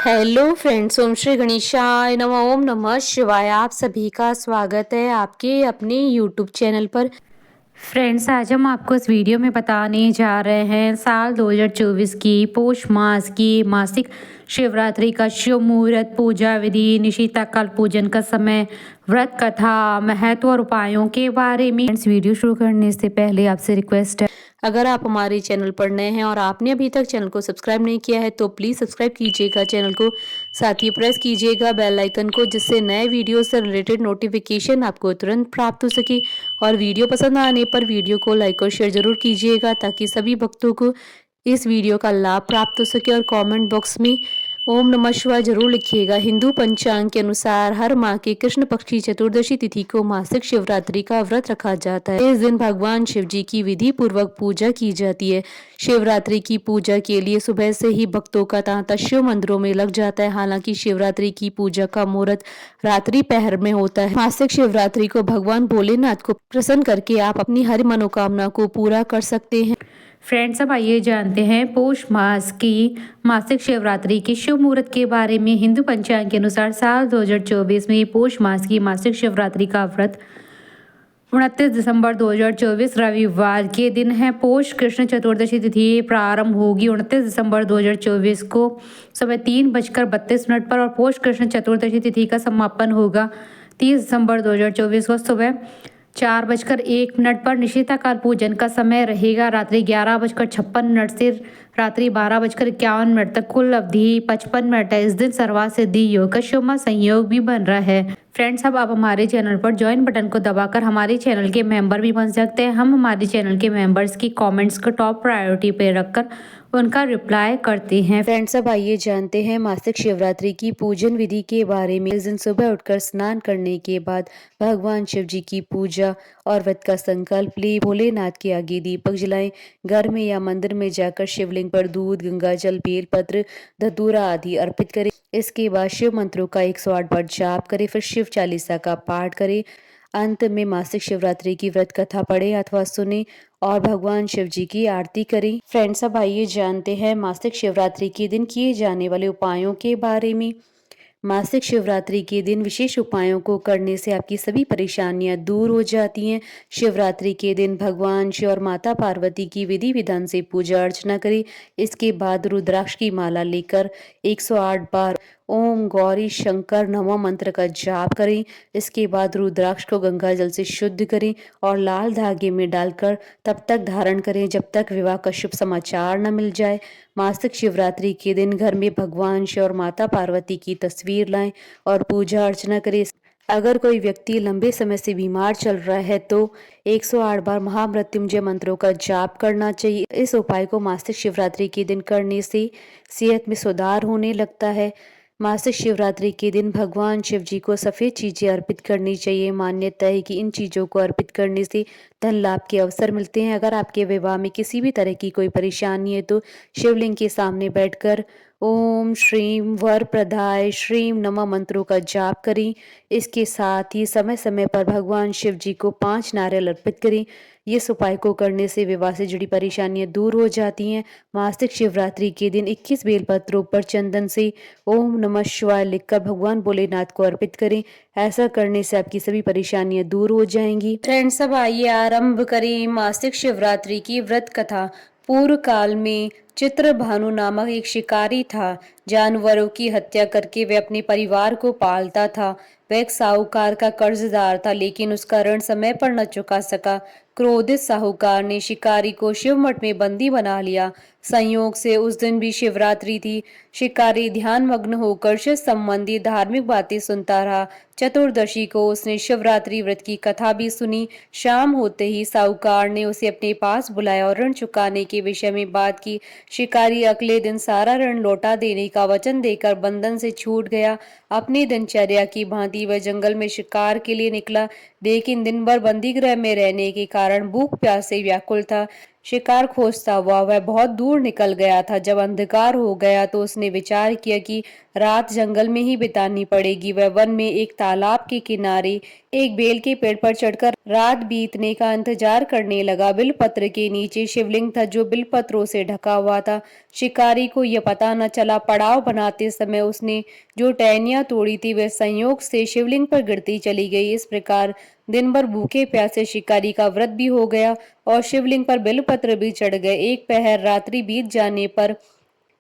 Hello friends, ओम श्री गणेशाय नमः। ओम नमः शिवाय। आप सभी का स्वागत है आपके अपने यूट्यूब चैनल पर। फ्रेंड्स, आज हम आपको इस वीडियो में बताने जा रहे हैं साल 2024 की पौष मास की मासिक शिवरात्रि का शुभ मुहूर्त, पूजा विधि, निशिता काल पूजन का समय, व्रत कथा, महत्व और उपायों के बारे में। फ्रेंड्स, वीडियो शुरू करने से पहले आपसे रिक्वेस्ट है, अगर आप हमारे चैनल पर नए हैं और आपने अभी तक चैनल को सब्सक्राइब नहीं किया है तो प्लीज़ सब्सक्राइब कीजिएगा चैनल को। साथ ही प्रेस कीजिएगा बेल आइकन को, जिससे नए वीडियो से रिलेटेड नोटिफिकेशन आपको तुरंत प्राप्त हो सके। और वीडियो पसंद आने पर वीडियो को लाइक और शेयर जरूर कीजिएगा, ताकि सभी भक्तों को इस वीडियो का लाभ प्राप्त हो सके। और कमेंट बॉक्स में ओम नमः शिवाय जरूर लिखिएगा। हिंदू पंचांग के अनुसार हर माह की कृष्ण पक्ष की चतुर्दशी तिथि को मासिक शिवरात्रि का व्रत रखा जाता है। इस दिन भगवान शिव जी की विधि पूर्वक पूजा की जाती है। शिवरात्रि की पूजा के लिए सुबह से ही भक्तों का तांता शिव मंदिरों में लग जाता है। हालांकि शिवरात्रि की पूजा का मुहूर्त रात्रि पहर में होता है। मासिक शिवरात्रि को भगवान भोलेनाथ को प्रसन्न करके आप अपनी हर मनोकामना को पूरा कर सकते हैं। फ्रेंड्स, अब आइए जानते हैं पौष मास की मासिक शिवरात्रि के शुभ मुहूर्त के बारे में। हिंदू पंचांग के अनुसार साल 2024 में पौष मास की मासिक शिवरात्रि का व्रत 29 दिसंबर 2024 रविवार के दिन है। पौष कृष्ण चतुर्दशी तिथि प्रारंभ होगी 29 दिसंबर 2024 को सुबह 3:32 पर और पौष कृष्ण चतुर्दशी तिथि का समापन होगा 30 दिसंबर 2024 को सुबह 4:01 पर। निशिता काल पूजन का समय रहेगा रात्रि 11:56 से रात्रि 12:51 तक। कुल अवधि 55 है। इस दिन सर्वा सिद्धि योग का शुभ संयोग भी बन रहा है। फ्रेंड्स, अब आप हमारे चैनल पर ज्वाइन बटन को दबाकर हमारे चैनल के मेंबर भी बन सकते हैं। हम हमारे चैनल के मेंबर्स की कमेंट्स को टॉप प्रायोरिटी पे रखकर उनका रिप्लाई करते हैं। फ्रेंड्स, अब आइए जानते हैं मासिक शिवरात्रि की पूजन विधि के बारे में। इस दिन सुबह उठकर स्नान करने के बाद भगवान शिव जी की पूजा और व्रत का संकल्प ले भोलेनाथ के आगे दीपक जलाएं। घर में या मंदिर में जाकर शिवलिंग पर दूध, गंगा जल, बेलपत्र, धतूरा आदि अर्पित करें। इसके बाद शिव मंत्रों का 108 बार जाप करें। फिर शिव चालीसा का पाठ करें। अंत में मासिक शिवरात्रि की व्रत कथा पढ़ें अथवा सुने और भगवान शिव जी की आरती करें। फ्रेंड्स, अब आइए जानते हैं मासिक शिवरात्रि के दिन किए जाने वाले उपायों के बारे में। मासिक शिवरात्रि के दिन विशेष उपायों को करने से आपकी सभी परेशानियां दूर हो जाती हैं। शिवरात्रि के दिन भगवान शिव और माता पार्वती की विधि विधान से पूजा अर्चना करें। इसके बाद रुद्राक्ष की माला लेकर 108 बार ओम गौरी शंकर नमः मंत्र का जाप करें। इसके बाद रुद्राक्ष को गंगा जल से शुद्ध करें और लाल धागे में डालकर तब तक धारण करें जब तक विवाह का शुभ समाचार न मिल जाए। मासिक शिवरात्रि के दिन घर में भगवान शिव और माता पार्वती की तस्वीर लाएं और पूजा अर्चना करें। अगर कोई व्यक्ति लंबे समय से बीमार चल रहा है तो 108 बार महामृत्युंजय मंत्रों का जाप करना चाहिए। इस उपाय को मासिक शिवरात्रि के दिन करने से सेहत में सुधार होने लगता है। मासिक शिवरात्रि के दिन भगवान शिव जी को सफ़ेद चीज़ें अर्पित करनी चाहिए। मान्यता है कि इन चीज़ों को अर्पित करने से धन लाभ के अवसर मिलते हैं। अगर आपके विवाह में किसी भी तरह की कोई परेशानी है तो शिवलिंग के सामने बैठकर ओम श्रीम वर प्रदाय श्रीम नमः मंत्रों का जाप करें। इसके साथ ही समय समय पर भगवान शिव जी को 5 नारियल अर्पित करें। इस उपाय को करने से विवाह से जुड़ी परेशानियां दूर हो जाती हैं। मासिक शिवरात्रि के दिन 21 बेलपत्रों पर चंदन से ओम नमः शिवाय लिखकर भगवान भोलेनाथ को अर्पित करें। ऐसा करने से आपकी सभी परेशानियां दूर हो जाएंगी। फ्रेंड्स, अब आइए आरंभ करें मासिक शिवरात्रि की व्रत कथा। पूर्व काल में चित्रभानु नामक एक शिकारी था। जानवरों की हत्या करके वह अपने परिवार को पालता था। वह एक साहूकार का कर्जदार था, लेकिन उसका ऋण समय पर न चुका सका। क्रोधित साहूकार ने शिकारी को शिव मठ में बंदी बना लिया। संयोग से उस दिन भी शिवरात्रि थी। शिकारी ध्यान मग्न होकर शिव संबंधी धार्मिक बातें सुनता रहा। चतुर्दशी को उसने शिवरात्रि व्रत की कथा भी सुनी। शाम होते ही साहूकार ने उसे अपने पास बुलाया और ऋण चुकाने के विषय में बात की। शिकारी अगले दिन सारा ऋण लौटा देने का वचन देकर बंधन से छूट गया। अपनी दिनचर्या की भांति वह जंगल में शिकार के लिए निकला, लेकिन दिन भर बंदी गृह में रहने के कारण भूख प्यास से व्याकुल था। शिकार खोजता हुआ वह बहुत दूर निकल गया था। जब अंधकार हो गया तो उसने विचार किया कि रात जंगल में ही बितानी पड़ेगी। वह वन में एक तालाब के किनारे एक बेल के पेड़ पर चढ़कर रात बीतने का इंतजार करने लगा। बिलपत्र के नीचे शिवलिंग था जो बिलपत्रों से ढका हुआ था। शिकारी को यह पता न चला। पड़ाव बनाते समय उसने जो टहनियां तोड़ी थी वे संयोग से शिवलिंग पर गिरती चली गई। इस प्रकार दिन भर भूखे प्यासे शिकारी का व्रत भी हो गया और शिवलिंग पर बिलपत्र भी चढ़ गए। एक पहर रात्रि बीत जाने पर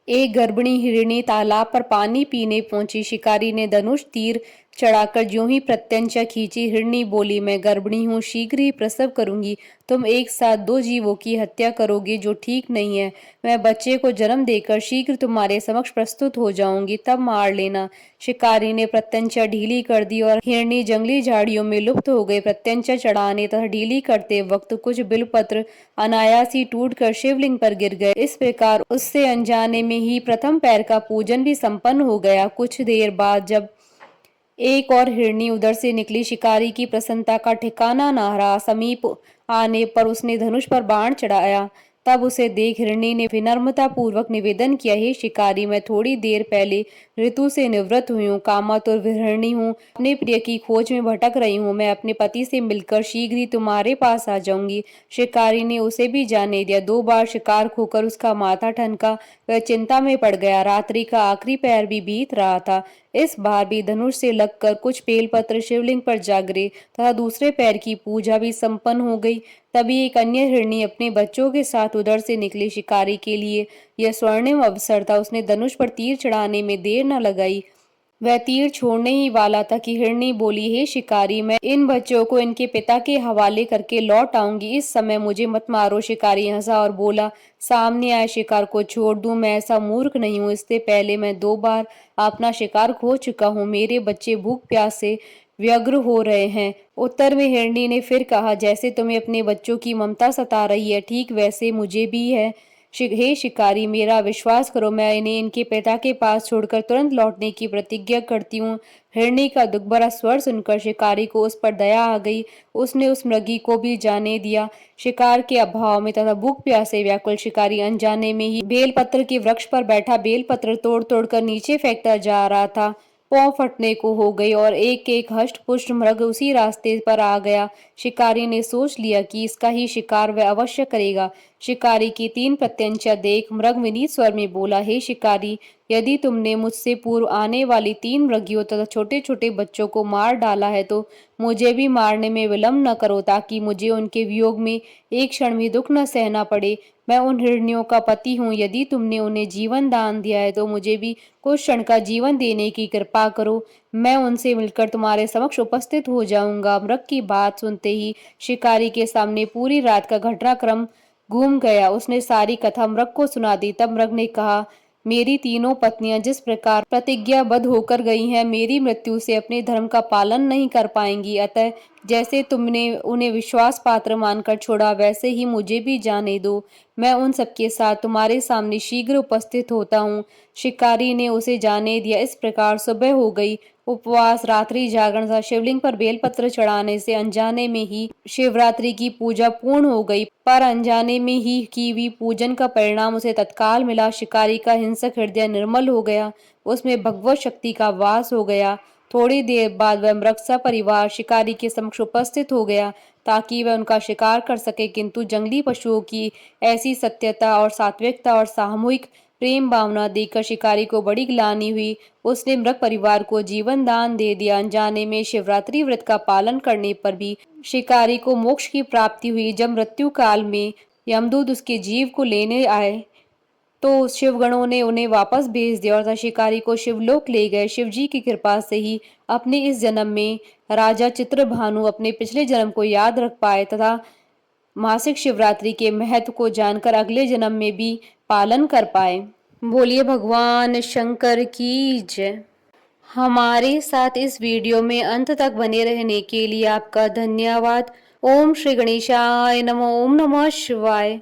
एक गर्भिणी हिरणी तालाब पर पानी पीने पहुंची। शिकारी ने धनुष तीर चढ़ाकर ज्यों ही प्रत्यंचा खींची। हिरणी बोली, मैं गर्भिणी हूँ, शीघ्र ही प्रसव करूंगी। तुम एक साथ दो जीवों की हत्या करोगे जो ठीक नहीं है। मैं बच्चे को जन्म देकर शीघ्र तुम्हारे समक्ष प्रस्तुत हो जाऊंगी, तब मार लेना। शिकारी ने प्रत्यंचा ढीली कर दी और हिरणी जंगली झाड़ियों में लुप्त हो गई। प्रत्यंचा चढ़ाने तथा ढीली करते वक्त कुछ बिलपत्र अनायास ही टूटकर शिवलिंग पर गिर गए। इस प्रकार उससे अनजाने में ही प्रथम पैर का पूजन भी संपन्न हो गया। कुछ देर बाद जब एक और हिरणी उधर से निकली, शिकारी की प्रसन्नता का ठिकाना न रहा। समीप आने पर उसने धनुष पर बाण चढ़ाया। तब उसे देख हिरणी ने विनम्रता पूर्वक निवेदन किया, हे शिकारी, मैं थोड़ी देर पहले ऋतु से निवृत्त हुई हूँ, कामातुर विहरणी हूँ, अपने प्रिय की खोज में भटक रही हूँ। मैं अपने पति से मिलकर शीघ्र ही तुम्हारे पास आ जाऊंगी। शिकारी ने उसे भी जाने दिया। 2 बार शिकार खोकर उसका माथा ठनका। वह चिंता में पड़ गया। रात्रि का आखिरी पहर भी बीत रहा था। इस बार भी धनुष से लगकर कुछ बेलपत्र शिवलिंग पर जा गिरे तथा दूसरे पैर की पूजा भी संपन्न हो गई। तभी एक अन्य हिरणी अपने बच्चों के साथ उधर से निकली। शिकारी के लिए यह स्वर्णिम अवसर था। उसने धनुष पर तीर चढ़ाने में देर न लगाई। वह तीर छोड़ने ही वाला था कि हिरणी बोली, हे शिकारी, मैं इन बच्चों को इनके पिता के हवाले करके लौट आऊंगी। इस समय मुझे मत मारो। शिकारी हंसा और बोला, सामने आए शिकार को छोड़ दूं? मैं ऐसा मूर्ख नहीं हूं। इससे पहले मैं 2 बार अपना शिकार खो चुका हूं। मेरे बच्चे भूख प्यास से व्यग्र हो रहे हैं। उत्तर में हिरणी ने फिर कहा, जैसे तुम्हें अपने बच्चों की ममता सता रही है, ठीक वैसे मुझे भी है। हे शिकारी, मेरा विश्वास करो, मैं इन्हें इनके पिता के पास छोड़कर तुरंत लौटने की प्रतिज्ञा करती हूँ। हिरणी का दुख भरा स्वर सुनकर शिकारी को उस पर दया आ गई। उसने उस मृगी को भी जाने दिया। शिकार के अभाव में तथा भूख प्यास से व्याकुल शिकारी अनजाने में ही बेलपत्र के वृक्ष पर बैठा बेलपत्र तोड़ तोड़कर नीचे फेंकता जा रहा था। पांव फटने को हो गई और एक एक हष्ट पुष्ट मृग उसी रास्ते पर आ गया। शिकारी ने सोच लिया कि इसका ही शिकार वह अवश्य करेगा। शिकारी की 3 प्रत्यंचा देख मृग विनीत स्वर में बोला, हे शिकारी, यदि तुमने मुझसे पूर्व आने वाली 3 मृगियों तथा छोटे छोटे बच्चों को मार डाला है तो मुझे भी मारने में विलंब न करो, ताकि मुझे उनके वियोग में एक क्षण भी दुख न सहना पड़े। मैं उन हिरनियों का पति हूँ। यदि तुमने उन्हें जीवन दान दिया है तो मुझे भी कुछ क्षण का जीवन देने की कृपा करो। मैं उनसे मिलकर तुम्हारे समक्ष उपस्थित हो जाऊंगा। मृग की बात सुनते ही शिकारी के सामने पूरी रात का घटनाक्रम घूम गया। उसने सारी कथा मृग को सुना दी। तब मृग ने कहा, मेरी तीनों पत्नियां जिस प्रकार प्रतिज्ञाबद्ध होकर गई हैं, मेरी मृत्यु से अपने धर्म का पालन नहीं कर पाएंगी। अतः जैसे तुमने उन्हें विश्वास पात्र मानकर छोड़ा, वैसे ही मुझे भी जाने दो। मैं उन सबके साथ तुम्हारे सामने शीघ्र उपस्थित होता हूँ। शिकारी ने उसे जाने दिया। इस प्रकार सुबह हो गई। उपवास, रात्रि जागरण तथा शिवलिंग पर बेलपत्र चढ़ाने से अनजाने में ही शिवरात्रि की पूजा पूर्ण हो गई। पर अनजाने में ही की हुई पूजन का परिणाम उसे तत्काल मिला। शिकारी का हिंसक हृदय निर्मल हो गया। उसमें भगवत शक्ति का वास हो गया। थोड़ी देर बाद वह मृग सपरिवार शिकारी के समक्ष उपस्थित हो गया ताकि वह उनका शिकार कर सके, किंतु जंगली पशुओं की ऐसी सत्यता और सात्विकता और सामूहिक प्रेम भावना देखकर शिकारी को बड़ी ग्लानि हुई। उसने मृग परिवार को जीवन दान दे दिया। अनजाने में शिवरात्रि व्रत का पालन करने पर भी शिकारी को मोक्ष की प्राप्ति हुई। जब मृत्यु काल में यमदूत उसके जीव को लेने आए तो शिवगणों ने उन्हें वापस भेज दिया और शिकारी को शिवलोक ले गए। शिवजी की कृपा से ही अपने इस जन्म में राजा चित्रभानु अपने पिछले जन्म को याद रख पाए तथा मासिक शिवरात्रि के महत्व को जानकर अगले जन्म में भी पालन कर पाए। बोलिए भगवान शंकर की जय। हमारे साथ इस वीडियो में अंत तक बने रहने के लिए आपका धन्यवाद। ओम श्री गणेशाय नमः। ओम नमः शिवाय।